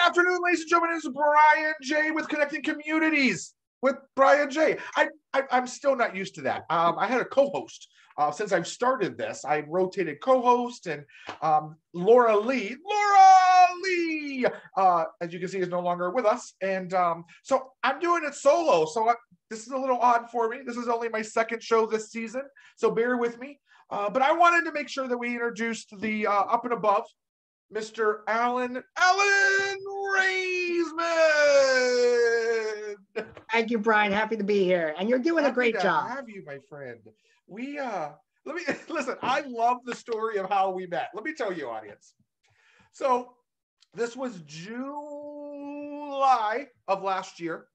afternoon, ladies and gentlemen. It's Brian J with Connecting Communities with Brian J. I'm still not used to that. I had a co-host since I've started this. I rotated co-host, and Laura Lee, as you can see, is no longer with us. And so I'm doing it solo. So this is a little odd for me. This is only my second show this season, so bear with me. But I wanted to make sure that we introduced the up and above, Mr. Alan Raisman. Thank you, Brian. Happy to be here, and you're doing a great job. Have you, my friend? We let me listen. I love the story of how we met. Let me tell you, audience. So this was July of last year,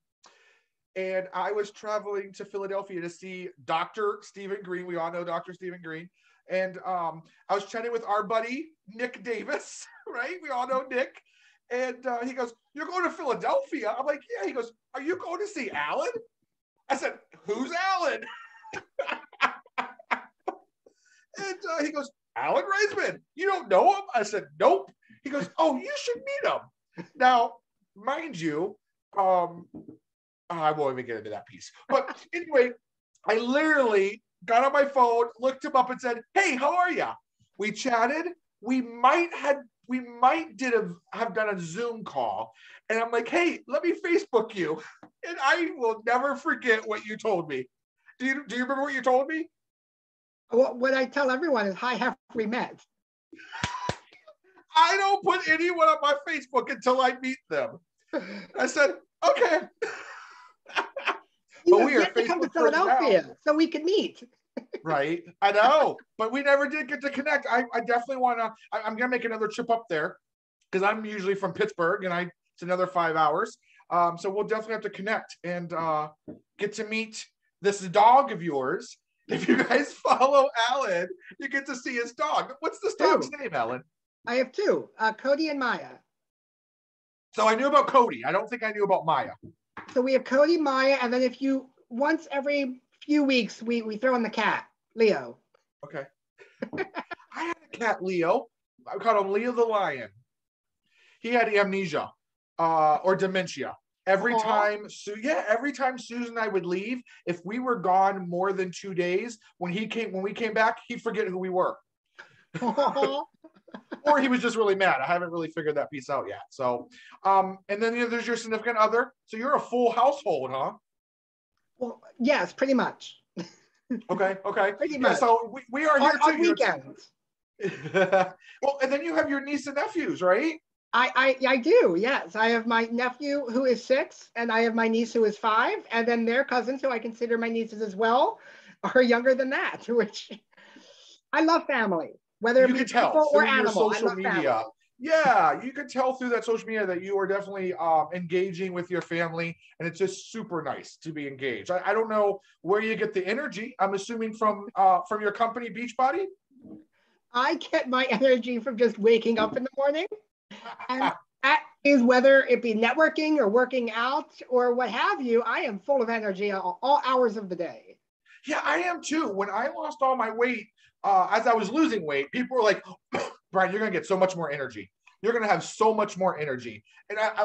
and I was traveling to Philadelphia to see Dr. Stephen Green. We all know Dr. Stephen Green. And I was chatting with our buddy, Nick Davis, right? We all know Nick. And he goes, "You're going to Philadelphia?" I'm like, "Yeah." He goes, "Are you going to see Alan?" I said, "Who's Alan?" And he goes, "Alan Raisman. You don't know him?" I said, "Nope." He goes, "Oh, you should meet him." Now, mind you, I won't even get into that piece. But anyway, I literally got on my phone, looked him up, and said, "Hey, how are you?" We chatted. We might have done a Zoom call, and I'm like, "Hey, let me Facebook you," and I will never forget what you told me. Do you remember what you told me? Well, what I tell everyone is, "Hi, have we met?" I don't put anyone on my Facebook until I meet them. I said, "Okay." You have to come to Philadelphia so we could meet. Right, I know, but we never did get to connect. I definitely want to. I'm gonna make another trip up there because I'm usually from Pittsburgh, and it's another 5 hours. So we'll definitely have to connect and get to meet this dog of yours. If you guys follow Alan, you get to see his dog. What's this dog's name, Alan? I have two, Cody and Maya. So I knew about Cody. I don't think I knew about Maya. So we have Cody, Maya, and then once every few weeks, we throw in the cat, Leo. Okay. I had a cat, Leo. I called him Leo the Lion. He had amnesia or dementia. Every time Susan and I would leave, if we were gone more than 2 days, when we came back, he'd forget who we were. Or he was just really mad. I haven't really figured that piece out yet. So, and then there's your significant other. So you're a full household, huh? Well, yes, pretty much. Okay. Pretty much. So we are here on weekends. Well, and then you have your niece and nephews, right? I do, yes. I have my nephew who is 6, and I have my niece who is 5, and then their cousins, who I consider my nieces as well, are younger than that, which I love family, whether it be people or animal. I love media. Family. Yeah, you can tell through that social media that you are definitely engaging with your family, and it's just super nice to be engaged. I don't know where you get the energy. I'm assuming from your company, Beachbody? I get my energy from just waking up in the morning. And that is whether it be networking or working out or what have you, I am full of energy all hours of the day. Yeah, I am too. When I lost all my weight, as I was losing weight, people were like, "Brian, you're going to get so much more energy. You're going to have so much more energy." And I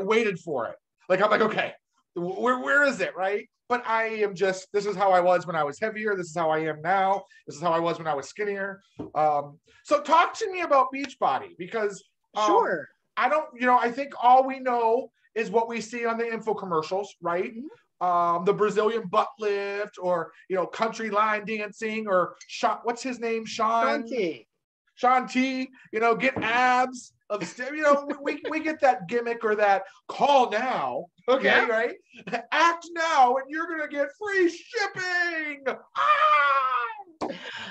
waited for it. Like, I'm like, okay, where is it, right? But I am this is how I was when I was heavier. This is how I am now. This is how I was when I was skinnier. So talk to me about Beachbody, because sure. I think all we know is what we see on the info commercials, right? Mm-hmm. The Brazilian butt lift, or, country line dancing, or what's his name? Sean T, get abs of, we get that gimmick or that call now. Okay. Yeah. Right. Act now and you're going to get free shipping.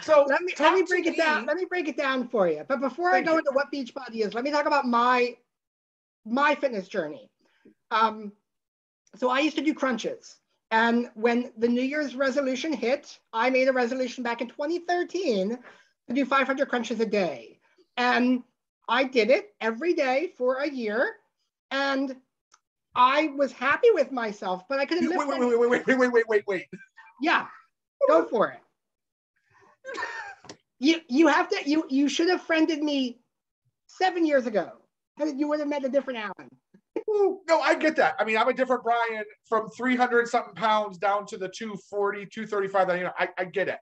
So let me break it down. Let me break it down for you. But before I go into what Beachbody is, let me talk about my fitness journey. So I used to do crunches, and when the New Year's resolution hit, I made a resolution back in 2013 to do 500 crunches a day, and I did it every day for a year, and I was happy with myself, but I couldn't lift. Wait. Yeah, go for it. You should have friended me 7 years ago. and you would have met a different Alan. Ooh, no, I get that. I mean, I'm a different Brian from 300 something pounds down to the 240, 235. You know, I get it.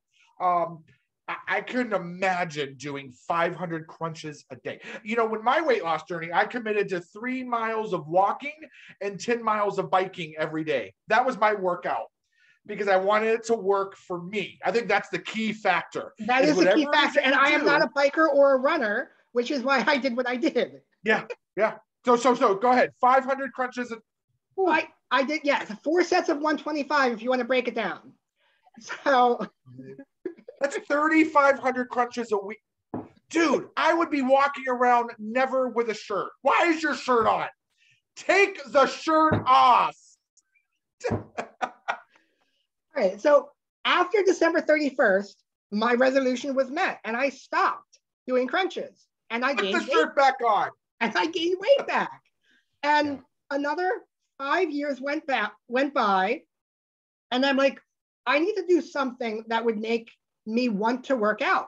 I couldn't imagine doing 500 crunches a day. You know, when my weight loss journey, I committed to 3 miles of walking and 10 miles of biking every day. That was my workout because I wanted it to work for me. I think that's the key factor. That is the key factor. And I am not a biker or a runner, which is why I did what I did. Yeah. So go ahead. 500 crunches. I did, yes. 4 sets of 125 if you want to break it down. So that's 3,500 crunches a week. Dude, I would be walking around never with a shirt. Why is your shirt on? Take the shirt off. All right. So after December 31st, my resolution was met and I stopped doing crunches and I gained the shirt back on. And I gained weight back. And another 5 years went by. And I'm like, I need to do something that would make me want to work out.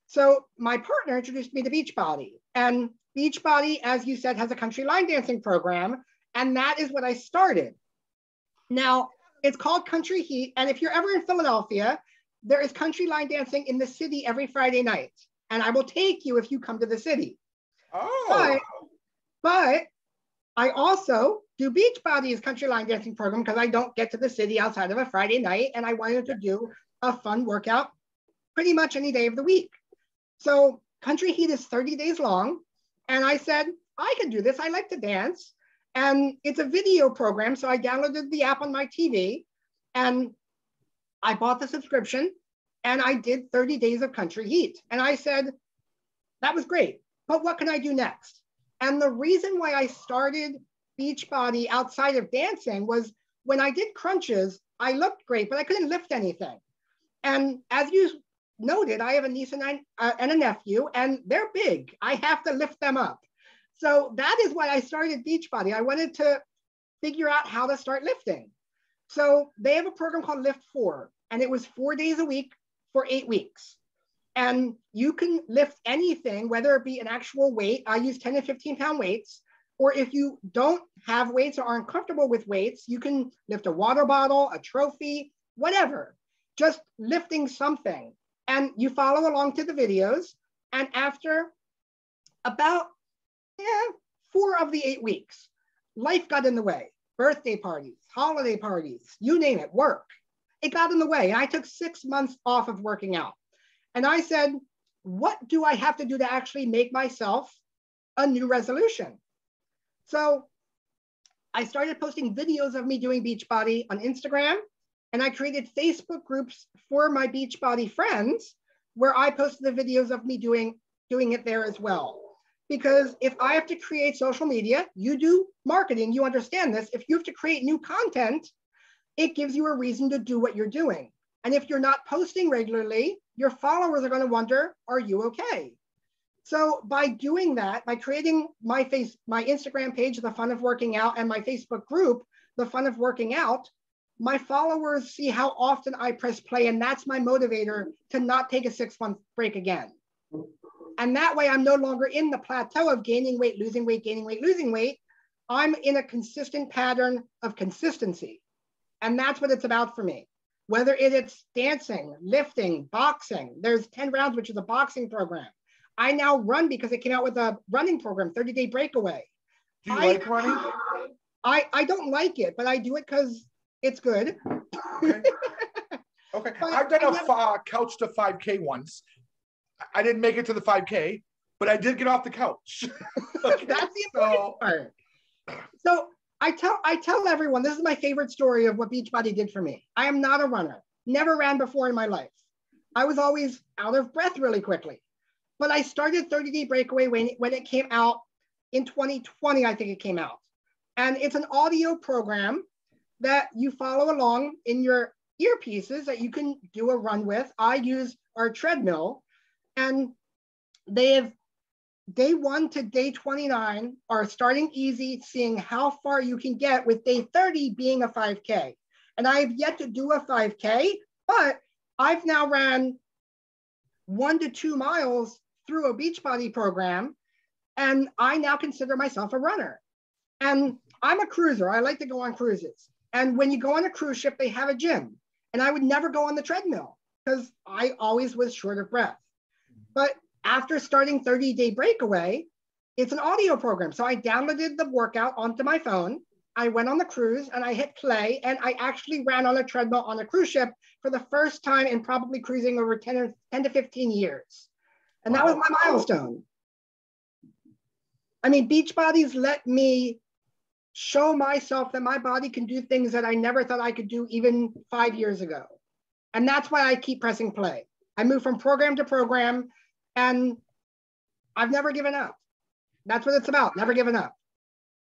So my partner introduced me to Beachbody. And Beachbody, as you said, has a country line dancing program. And that is what I started. Now, it's called Country Heat. And if you're ever in Philadelphia, there is country line dancing in the city every Friday night. And I will take you if you come to the city. Oh. But I also do Beachbody's country line dancing program because I don't get to the city outside of a Friday night. And I wanted to do a fun workout pretty much any day of the week. So Country Heat is 30 days long. And I said, I can do this. I like to dance. And it's a video program. So I downloaded the app on my TV and I bought the subscription and I did 30 days of Country Heat. And I said, that was great, but what can I do next? And the reason why I started Beachbody outside of dancing was when I did crunches, I looked great, but I couldn't lift anything. And as you noted, I have a niece and a nephew, and they're big. I have to lift them up. So that is why I started Beachbody. I wanted to figure out how to start lifting. So they have a program called Lift 4, and it was 4 days a week for 8 weeks. And you can lift anything, whether it be an actual weight. I use 10 to 15 pound weights. Or if you don't have weights or aren't comfortable with weights, you can lift a water bottle, a trophy, whatever. Just lifting something. And you follow along to the videos. And after about 4 of the 8 weeks, life got in the way. Birthday parties, holiday parties, you name it, work. It got in the way. And I took 6 months off of working out. And I said, what do I have to do to actually make myself a new resolution? So I started posting videos of me doing Beachbody on Instagram, and I created Facebook groups for my Beachbody friends where I posted the videos of me doing it there as well. Because if I have to create social media, you do marketing, you understand this. If you have to create new content, it gives you a reason to do what you're doing. And if you're not posting regularly, your followers are going to wonder, are you okay? So by doing that, by creating my Instagram page, The Fun of Working Out, and my Facebook group, The Fun of Working Out, my followers see how often I press play, and that's my motivator to not take a 6-month break again. And that way I'm no longer in the plateau of gaining weight, losing weight, gaining weight, losing weight. I'm in a consistent pattern of consistency. And that's what it's about for me. Whether it's dancing, lifting, boxing, there's 10 rounds, which is a boxing program. I now run because it came out with a running program, 30-day breakaway. Do you like running? I don't like it, but I do it because it's good. Okay. Okay. I've done a couch to 5K once. I didn't make it to the 5K, but I did get off the couch. Okay, that's the important part. So I tell everyone, this is my favorite story of what Beachbody did for me. I am not a runner, never ran before in my life. I was always out of breath really quickly. But I started 30-day breakaway when it came out in 2020, I think it came out. And it's an audio program that you follow along in your earpieces that you can do a run with. I use our treadmill, and they have day 1 to day 29 are starting easy, seeing how far you can get, with day 30 being a 5K. And I have yet to do a 5K, but I've now ran 1 to 2 miles through a Beachbody program. And I now consider myself a runner. And I'm a cruiser. I like to go on cruises. And when you go on a cruise ship, they have a gym. And I would never go on the treadmill because I always was short of breath. But after starting 30-day breakaway, it's an audio program. So I downloaded the workout onto my phone. I went on the cruise and I hit play, and I actually ran on a treadmill on a cruise ship for the first time in probably cruising over 10 to 15 years. And that was my milestone. I mean, Beachbody's let me show myself that my body can do things that I never thought I could do even 5 years ago. And that's why I keep pressing play. I move from program to program, and I've never given up. That's what it's about, never giving up.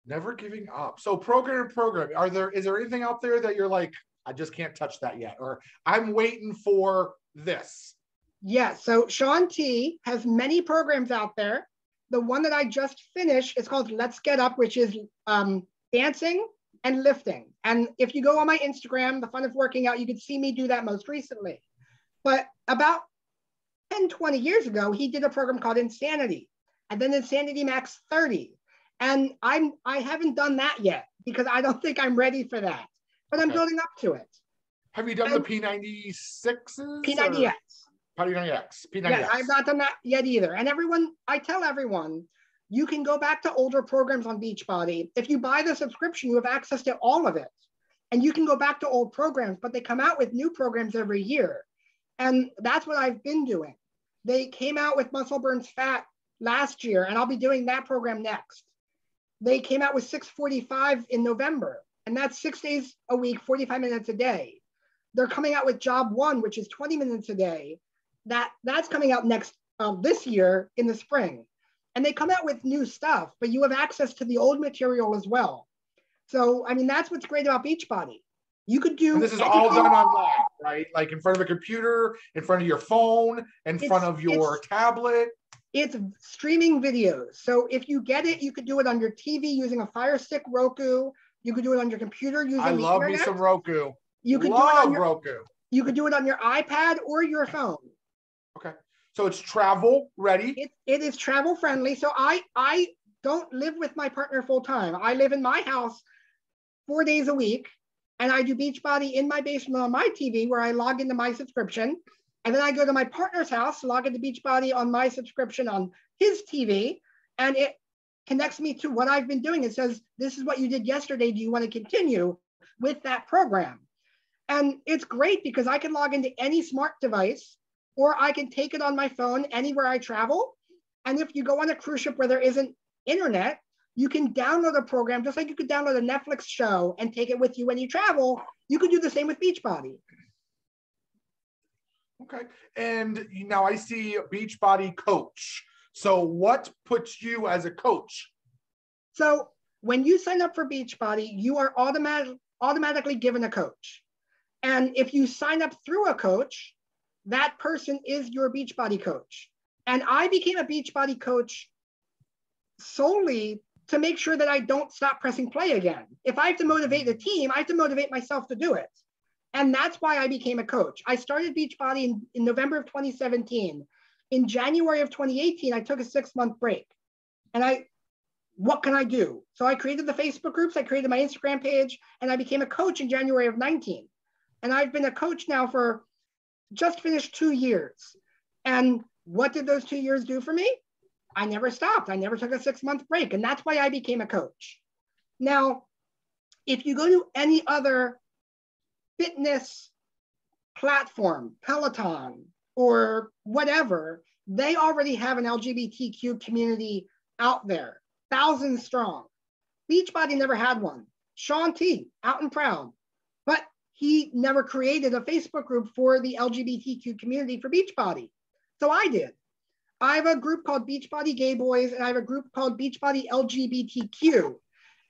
Never giving up. So program, is there anything out there that you're like, I just can't touch that yet, or I'm waiting for this? Yes, so Shaun T has many programs out there. The one that I just finished is called Let's Get Up, which is dancing and lifting. And if you go on my Instagram, The Fun of Working Out, you could see me do that most recently. But about 10, 20 years ago, he did a program called Insanity, and then Insanity Max 30. And I haven't done that yet because I don't think I'm ready for that, but I'm building up to it. Have you done the P96s? P90X. P90X. Yes, I've not done that yet either. And I tell everyone, you can go back to older programs on Beachbody. If you buy the subscription, you have access to all of it. And you can go back to old programs, but they come out with new programs every year. And that's what I've been doing. They came out with Muscle Burns Fat last year, and I'll be doing that program next. They came out with 645 in November, and that's 6 days a week, 45 minutes a day. They're coming out with Job 1, which is 20 minutes a day. That's coming out this year in the spring. And they come out with new stuff, but you have access to the old material as well. So, I mean, that's what's great about Beachbody. You could do— and this is all done online, right? Like in front of a computer, in front of your phone, in front of your tablet. It's streaming videos. So if you get it, you could do it on your TV using a Fire Stick, Roku. You could do it on your computer using the internet. I love me some Roku. You could do it on Roku. You could do it on your iPad or your phone. Okay. So it's travel ready. It is travel friendly. So I don't live with my partner full time. I live in my house 4 days a week, and I do Beachbody in my basement on my TV where I log into my subscription. And then I go to my partner's house, log into Beachbody on my subscription on his TV, and it connects me to what I've been doing. It says, this is what you did yesterday. Do you want to continue with that program? And it's great because I can log into any smart device, or I can take it on my phone anywhere I travel. And if you go on a cruise ship where there isn't internet, you can download a program, just like you could download a Netflix show and take it with you when you travel. You could do the same with Beachbody. Okay. And now I see Beachbody Coach. So what puts you as a coach? So when you sign up for Beachbody, you are automatically given a coach. And if you sign up through a coach, that person is your Beachbody coach. And I became a Beachbody coach solely to make sure that I don't stop pressing play again. If I have to motivate the team, I have to motivate myself to do it. And that's why I became a coach. I started Beachbody in November of 2017. In January of 2018, I took a 6-month break. And what can I do? So I created the Facebook groups, I created my Instagram page, and I became a coach in January of 19. And I've been a coach now for just finished 2 years. And what did those 2 years do for me? I never stopped. I never took a 6-month break. And that's why I became a coach. Now, if you go to any other fitness platform, Peloton or whatever, they already have an LGBTQ community out there, thousands strong. Beachbody never had one. Shaun T, out and proud, but he never created a Facebook group for the LGBTQ community for Beachbody. So I did. I have a group called Beachbody Gay Boys, and I have a group called Beachbody LGBTQ.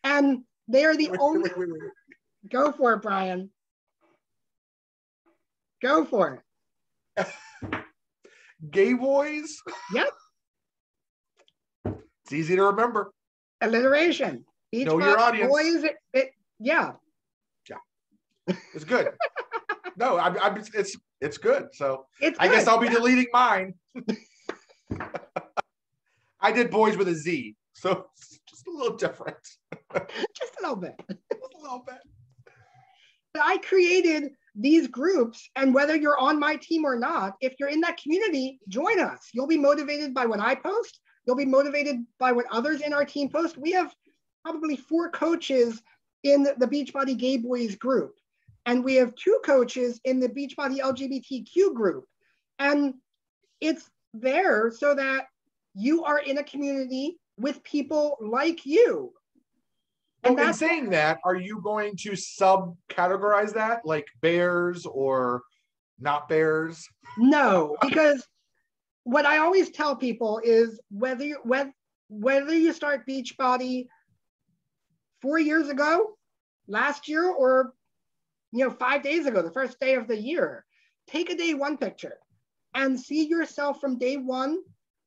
And they are the only— Go for it, Brian. Go for it. Gay Boys? Yep. It's easy to remember. Alliteration. Know your audience. Boys, yeah. Yeah. It's good. No, it's good. So it's I good. guess I'll be deleting mine. I did boys with a Z, so it's just a little different. Just a little bit. Just a little bit. But I created these groups, and whether you're on my team or not, if you're in that community, join us. You'll be motivated by what I post. You'll be motivated by what others in our team post. We have probably 4 coaches in the Beachbody Gay Boys group, and we have 2 coaches in the Beachbody LGBTQ group. And it's there so that you are in a community with people like you. Well, in saying that, are you going to subcategorize that, like bears or not bears? No, because what I always tell people is whether you start Beachbody 4 years ago, last year, or 5 days ago, the first day of the year, take a day one picture and see yourself from day one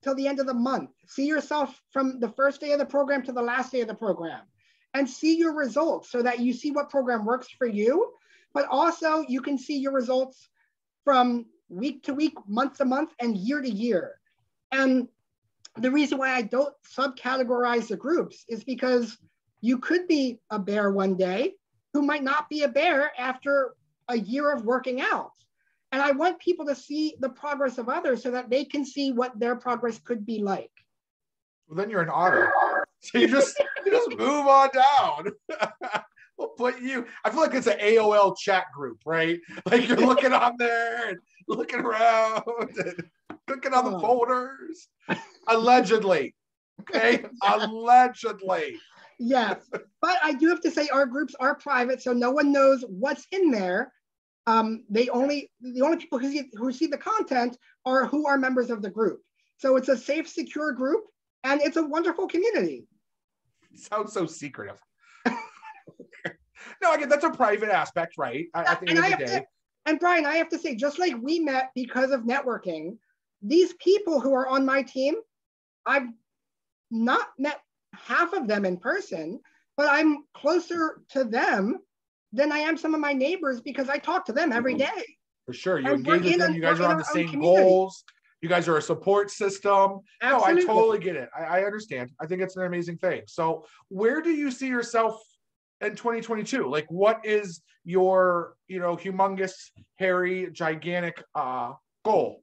till the end of the month. See yourself from the first day of the program to the last day of the program, and see your results so that you see what program works for you, but also you can see your results from week to week, month to month, and year to year. And the reason why I don't subcategorize the groups is because you could be a bear one day who might not be a bear after a year of working out. And I want people to see the progress of others so that they can see what their progress could be like. Well, then you're an otter. So you just move on down. We'll put you. I feel like it's an AOL chat group, right? Like you're looking on there and looking around and clicking on the folders. Allegedly. Okay? Allegedly. Yes. But I do have to say our groups are private, so no one knows what's in there. The only people who see the content are who are members of the group. So it's a safe, secure group, and it's a wonderful community. Sounds so secretive. No, again, that's a private aspect, right? At the end of the day. And Brian, I have to say, just like we met because of networking, these people who are on my team, I've not met half of them in person, but I'm closer to them than I am some of my neighbors because I talk to them every day. For sure. You engage with them. You guys are on the same goals. You guys are a support system. Absolutely. No, I totally get it. I understand. I think it's an amazing thing. So where do you see yourself in 2022? Like, what is your, humongous, hairy, gigantic goal?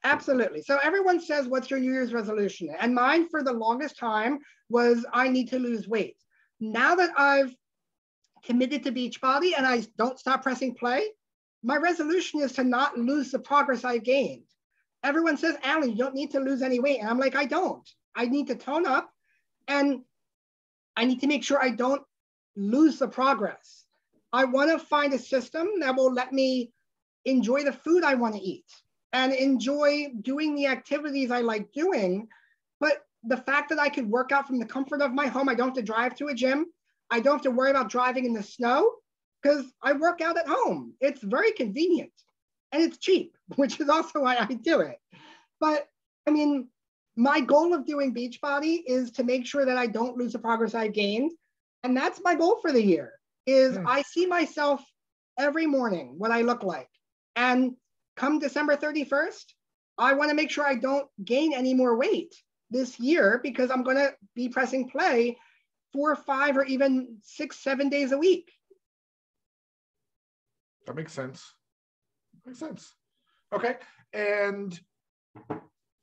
Absolutely. So everyone says, what's your New Year's resolution? And mine for the longest time was I need to lose weight. Now that I've committed to Beachbody and I don't stop pressing play, my resolution is to not lose the progress I gained. Everyone says, Alan, you don't need to lose any weight. And I'm like, I don't. I need to tone up and I need to make sure I don't lose the progress. I want to find a system that will let me enjoy the food I want to eat and enjoy doing the activities I like doing. But the fact that I could work out from the comfort of my home, I don't have to drive to a gym. I don't have to worry about driving in the snow because I work out at home. It's very convenient and it's cheap, which is also why I do it. But I mean, my goal of doing Beachbody is to make sure that I don't lose the progress I've gained. And that's my goal for the year is I see myself every morning, what I look like. And come December 31st, I want to make sure I don't gain any more weight this year because I'm going to be pressing play 4, 5, or even 6, 7 days a week. That makes sense. Makes sense. Okay. And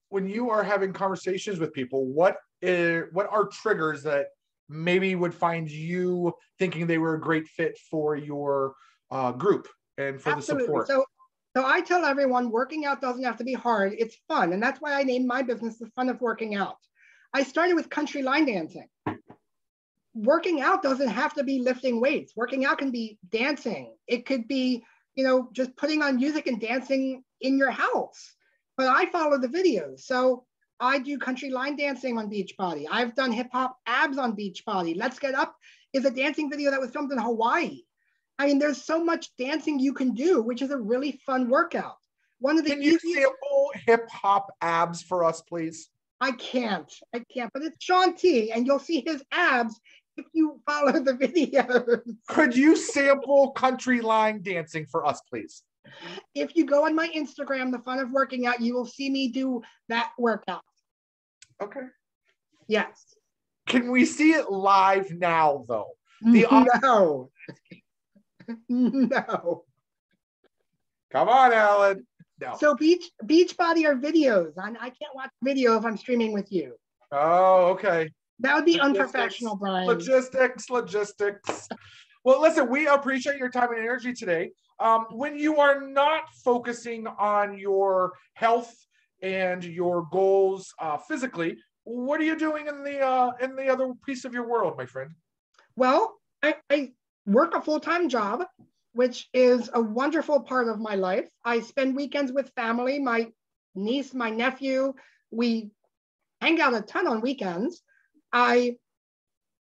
when you are having conversations with people, what are triggers that maybe would find you thinking they were a great fit for your group and for Absolutely. the support? So I tell everyone working out doesn't have to be hard. It's fun. And that's why I named my business The Fun of Working Out. I started with country line dancing. Working out doesn't have to be lifting weights. Working out can be dancing. It could be, just putting on music and dancing in your house. But I follow the videos. So I do country line dancing on Beachbody. I've done hip hop abs on Beachbody. Let's Get Up is a dancing video that was filmed in Hawaii. I mean, there's so much dancing you can do, which is a really fun workout. Can you sample hip hop abs for us, please? I can't, but it's Sean T, and you'll see his abs if you follow the videos. Could you sample country line dancing for us, please? If you go on my Instagram, The Fun of Working Out, you will see me do that workout. Okay. Yes. Can we see it live now, though? No. No. Come on, Alan. No. So Beachbody are videos. I can't watch video if I'm streaming with you. Oh, okay. That would be unprofessional, Brian. Logistics. Well, listen, we appreciate your time and energy today. When you are not focusing on your health and your goals physically, what are you doing in the other piece of your world, my friend? Well, I work a full-time job, which is a wonderful part of my life. I spend weekends with family, my niece, my nephew. We hang out a ton on weekends. I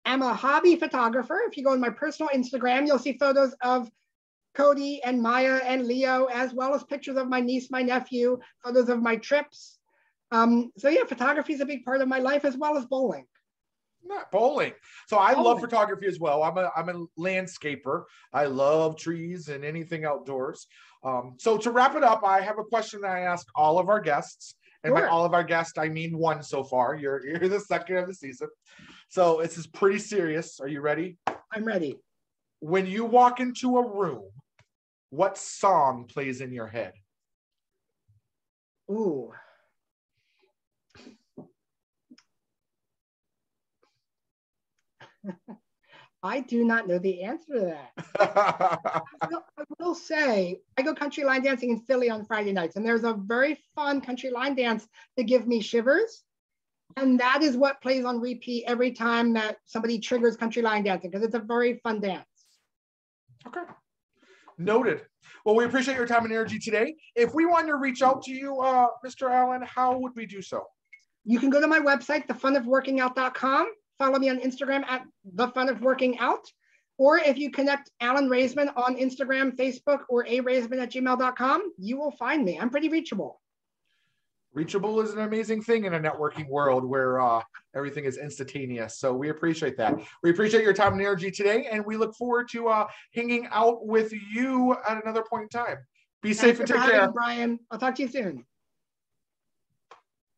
am a hobby photographer. If you go on my personal Instagram, you'll see photos of Cody and Maya and Leo, as well as pictures of my niece, my nephew, photos of my trips. So yeah, photography is a big part of my life, as well as bowling. Not bowling. So I love photography as well. I'm a landscaper. I love trees and anything outdoors. So to wrap it up, I have a question that I ask all of our guests. And by all of our guests, I mean one so far. You're the second of the season. So this is pretty serious. Are you ready? I'm ready. When you walk into a room, what song plays in your head? Ooh. I do not know the answer to that. I will say, I go country line dancing in Philly on Friday nights, and there's a very fun country line dance that gives me shivers. And that is what plays on repeat every time that somebody triggers country line dancing, because it's a very fun dance. Okay. Noted. Well, we appreciate your time and energy today. If we want to reach out to you, Mr. Allen, how would we do so? You can go to my website, thefunofworkingout.com. Follow me on Instagram at thefunofworkingout. Or if you connect Alan Raisman on Instagram, Facebook, or araisman@gmail.com, you will find me. I'm pretty reachable. Reachable is an amazing thing in a networking world where everything is instantaneous. So we appreciate that. We appreciate your time and energy today, and we look forward to hanging out with you at another point in time. Be safe and take care. Brian. I'll talk to you soon.